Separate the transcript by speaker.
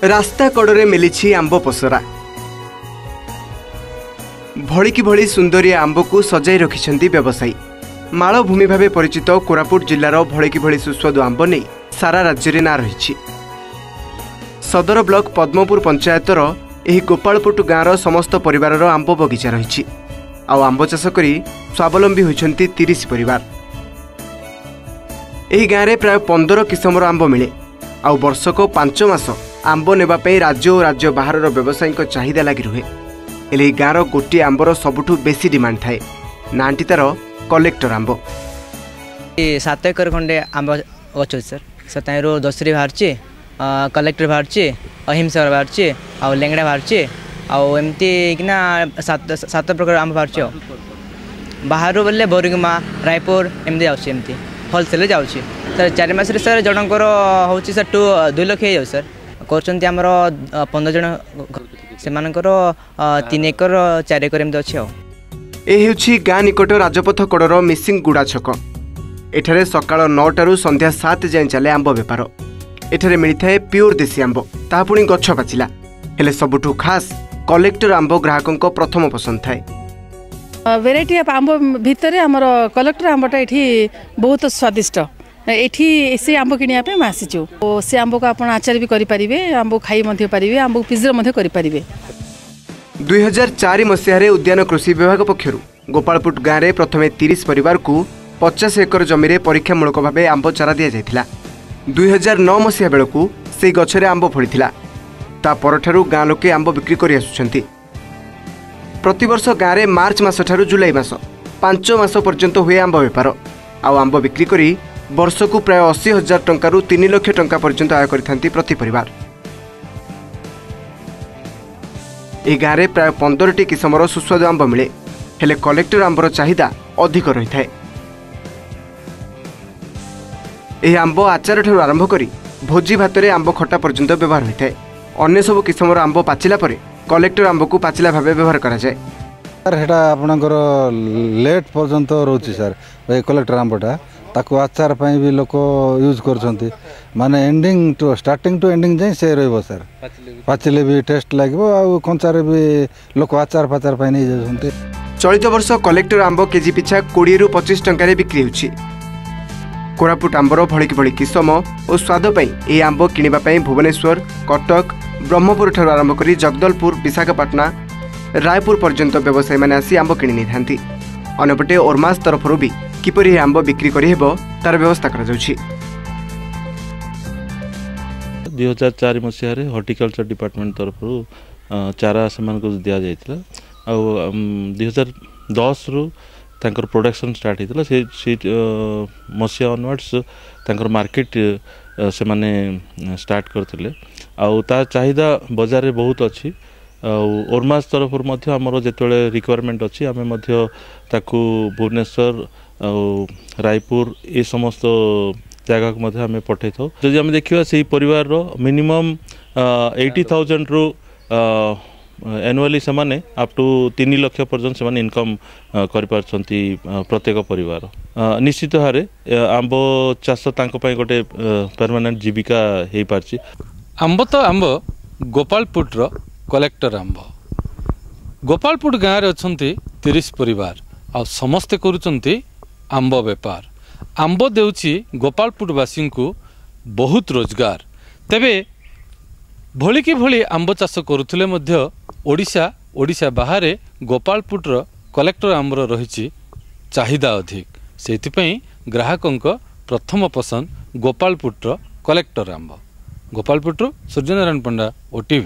Speaker 1: रास्ता कड़े मिली आंब पसरा भड़िकी भली सुंदरिया आंब को सजाई रखिछंती व्यवसायी। मालभूमि भाव परिचित कोरापुट जिलार भड़िकी भली सुस्वादु आंब नहीं सारा राज्य में ना रही। सदर ब्लॉक पद्मपुर पंचायतर एही गोपालपुट गाँवर समस्त परिवार आंब बगीचा रही। आंब चाष कर स्वावलंबी होइछंती 30 परिवार। एही गाँव में प्राय 15 किसमर आंब मिले। आउ वर्षक 5 मास आंब नेबापी राज्य और राज्य बाहर व्यवसायी चाहिदा लगी रुहे। हेले गाँवर गोटे आंबर सबुठु बेसी डिमांड थाए। नांटी तार कलेक्टर आंब।
Speaker 2: 7 एकर खंडे आंब गछ सर सताइरो दसरी बाहर कलेक्टर बाहर अहिंसा बाहर आ लेंगड़ा बाहर आमती किना 7 प्रकार आंब बाहर बाहर बोले बोरिगमा रायपुर एमती जामती होलसेल जाऊँ सर 4 मास सर जनकर हूँ सर 2 लाख हो सर करमर 15 जन से 3 एकर 4 एकर एमती अच्छे।
Speaker 1: गाँ निकट राजपथ कड़र मिसिंग गुड़ा छक। एठारे सकाळ 9 संध्या 7 जाए चले आंब बेपार। एठारे मिलता है प्योर देसी आंब ता पुणी गछ पाचिला। हेले सबुठु खास कलेक्टर आंब ग्राहकों प्रथम पसंद थाए।
Speaker 3: वेराइटी आंब भितर आमर कलेक्टर आंबटा ये बहुत स्वादिष्ट। ये से आंब किणापी आसीचु से आंब को आप आचार भी करें आंब खाई पारे आंब प्रिजर्व करें।
Speaker 1: 2004 मसीह उद्यान कृषि विभाग पक्षर गोपालपुट गाँव में प्रथम 30 परिवार को 50 एकर जमी परीक्षामूलक भाव आंब चारा दि जाता। 2009 मसीहा बेलू से गछरे आंब फलिथिला। ता परठारु गाँ लोके आंब बिक्री करि आसुछंती। प्रतिवर्ष गाँव में मार्च मास ठारू जुलाई मास 5 मास पर्यंत हुए आंब बेपार। आंब बिक्री करी वर्ष को प्राय 80,000 टंकारु 3 लाख टंका पर्यंत आय करिथांती प्रति परिवार। ए गाँव में प्राय 15टी किसमर सुस्वादु आंब मिले। हेले कलेक्टर आंबर चाहिदा अधिक रही थाए। यह आंब आचार ठारू आरंभ करी भोजी भात में आंब खटा पर्यंत व्यवहार होता है। अन्य सब किसमर आंब पाचिला परे कलेक्टर आंब को पाचिला भाव व्यवहार करा जाए।
Speaker 4: सर हेटा आपनकर लेट पर्यंत रोची सर ए कलेक्टर आंबटा ताको आचार पई भी लोक यूज करछंती माने ending to starting to ending जाय से रहबो सर। पाचिले भी टेस्ट लागबो आ कंचारे भी लोक आचार पाचार पई नै जाछंती।
Speaker 1: चलित वर्ष कलेक्टर आंब केजी पिछा 20 रु 25 टंका रे बिक्री होछि। कोरापुट आंबर भड़िकी भली किसम और स्वाद पई ए आंब किनिबा पई भुवनेश्वर कटक ब्रह्मपुर ठारू आरंभ करी जगदलपुर विशाखापाटना रायपुर पर्यंत व्यवसायी मैंने आसी आंब किणी नहीं। अन्यपटे ओरमास तरफ भी किपरि आंब बिक्री करिहेबो तार व्यवस्था करा जाउछि।
Speaker 5: 2004 मसीह हॉर्टिकल्चर डिपार्टमेंट तरफ चारा से दिया जाइतिला। आ 2010 रु तांकर प्रोडक्शन स्टार्ट होता से मसीहा ऑनवर्ड्स तांकर मार्केट से माने स्टार्ट करथिले। आउ ता चाहिदा बाजार में बहुत अच्छी। ओरमास तरफ आमर जिते रिक्वायरमेंट अच्छी आम भुवनेश्वर रायपुर ये समस्त जगह को आम पठे था। जदि आम देखा से परिवार मिनिमम 80,000 रु एनुअली से माने अप टू 3 लाख पर्यंत से इनकम कर प्रत्येक परिवार। निश्चित भाव आंब चाष गोटे परमानेंट जीविका हो पार्ची।
Speaker 6: आंब तो आंब गोपालपुटर कलेक्टर आंब गोपालपुट गाँव में अच्छा 30 परिवार आ समस्ते करुचंती आंब बेपार। आंब देउची गोपालपुटवासी को बहुत रोजगार। तेबे भलिकी भली आंब चाष करुथिले मध्य ओडिशा बाहर गोपालपुटर कलेक्टर आंबर रही चाहिदा अधिक। सेथिपई ग्राहकों प्रथम पसंद गोपालपुटर कलेक्टर आंब। गोपालपुटर सूर्यनारायण पंडा, OTV।